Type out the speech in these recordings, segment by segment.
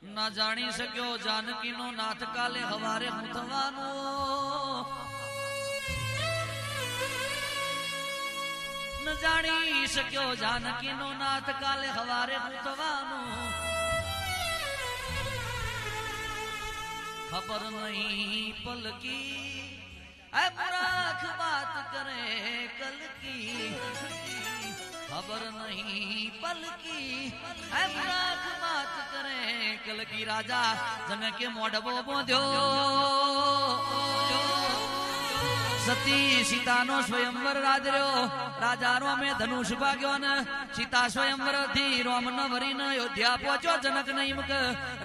ના જાણી શક્યો જાનકીનો નાથ કાલે હવારે હું થવાનું ન જાણી શક્યો જાનકીનો નાથ કાલે હવારે હું થવાનું ખબર નહીં પલકી મૂર્ખ बात करे कल की खबर नहीं पलकी मूर्ख बात करे कल की राजा जनके मोढबो बोध्यो सती सीतानो स्वयंवर राजर्यो राजा रोमे धनुष भाग्यो न सीता स्वयंवर थी रोम न वरी न अयोध्या पहुंचो जनक नहीं मुक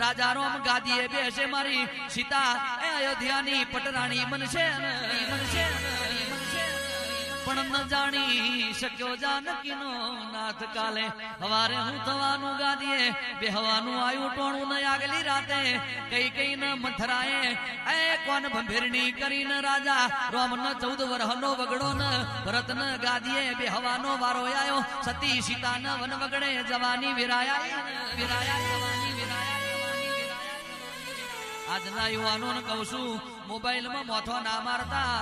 राजा रोम गादीए बेसे मारी सीता ए अयोध्यानी पटराणी बनशे पण न जाणी शक्यो जानकीनो नाथ काले हवारे हूँ थवानु गादीए बेहवानु आयु टोणु न आगली राते कई कई न मथराए ए कोन भंभेरणी करी न राजा रोम न 14 वरहनो वगड़ो न भरत न गादीए बेहवानो वारो आयो सती सीता न वन वगड़े जवानी विराया जवानी विराया આજના યુવાનોને કહું છું મોબાઈલમાં મોથો ના મારતા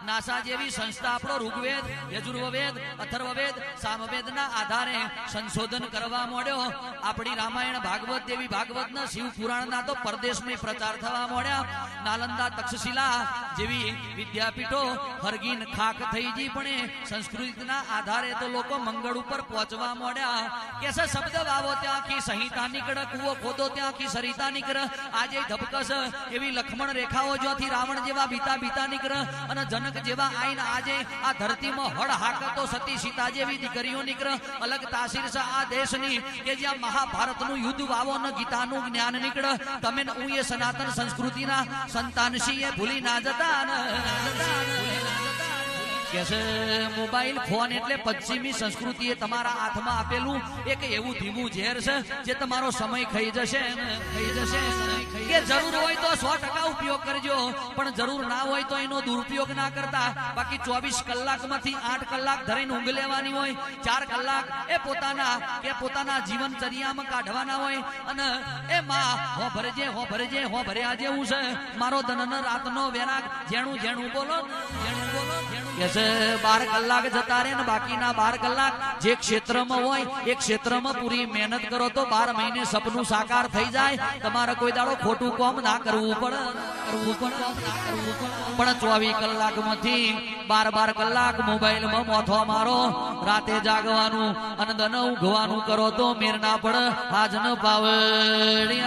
નાસા જેવી સંસ્થા આપણો ઋગ્વેદ યજુર્વેદ અથર્વવેદ સામવેદના આધારે સંશોધન કરવા માંડ્યો આપણી રામાયણ ભાગવત દેવી ભાગવતના શિવ પુરાણના તો પરદેશમાં પ્રચાર થવા માંડ્યા નાલંદા તક્ષશિલા જેવી વિદ્યાપીઠો હરગીન ખાક થઈ ગઈ પણ સંસ્કૃતિના આધારે તો લોકો મંગળ ઉપર પહોંચવા માંડ્યા કે શબ્દ વાવો ત્યાં કી સંહિતા નીકળે કૂવો ખોદો ત્યાં કી સરિતા નીકળે આજે ધબકસ એવી લક્ષ્મણ રેખાઓ જ્યાંથી રાવણ જેવા બીતા બીતા નીકળે અને જનક જેવા આઈન આજે આ ધરતીમાં હળ હાકતો સતી સીતા જેવી દીકરીઓ નીકળે અલગ તાસીર છે આ દેશની કે જ્યાં મહાભારતનું યુદ્ધ વાવો ને ગીતાનું જ્ઞાન નીકળે તમે હું એ સનાતન સંસ્કૃતિના સંતાન છીએ ભૂલી ના જતા કે છે મોબાઈલ ફોન એટલે પશ્ચિમી સંસ્કૃતિએ તમારા હાથમાં આપેલું એક એવું ધીમું ઝેર છે જે તમારો સમય ખાઈ જશે કે જરૂર હોય તો 100% ઉપયોગ કરજો પણ જરૂર ના હોય તો એનો દુરુપયોગ ના કરતા બાકી 24 કલાકમાંથી 8 કલાક ધરીને ઊંઘ લેવાની હોય 4 કલાક એ પોતાના જીવનચર્યામાં કાઢવાના હોય અને એ માં હો ભરજે જેવું છે મારો દનન રાતનો વેરાગ જેણું બોલો કે 12 કલાક જતા રહે ને બાકીના 12 કલાક જે ક્ષેત્રમાં હોય એ ક્ષેત્રમાં પૂરી મહેનત કરો તો 12 મહિને સપનું સાકાર થઈ જાય તમારે કોઈ દાડો ખોટું કામ ના કરવું પડે પણ 24 કલાકમાંથી 12 કલાક મોબાઈલમાં મોથો મારો રાતે જાગવાનું અને દન ઊંઘવાનું કરો તો મેર ના પડે આજ ન પાવડિયા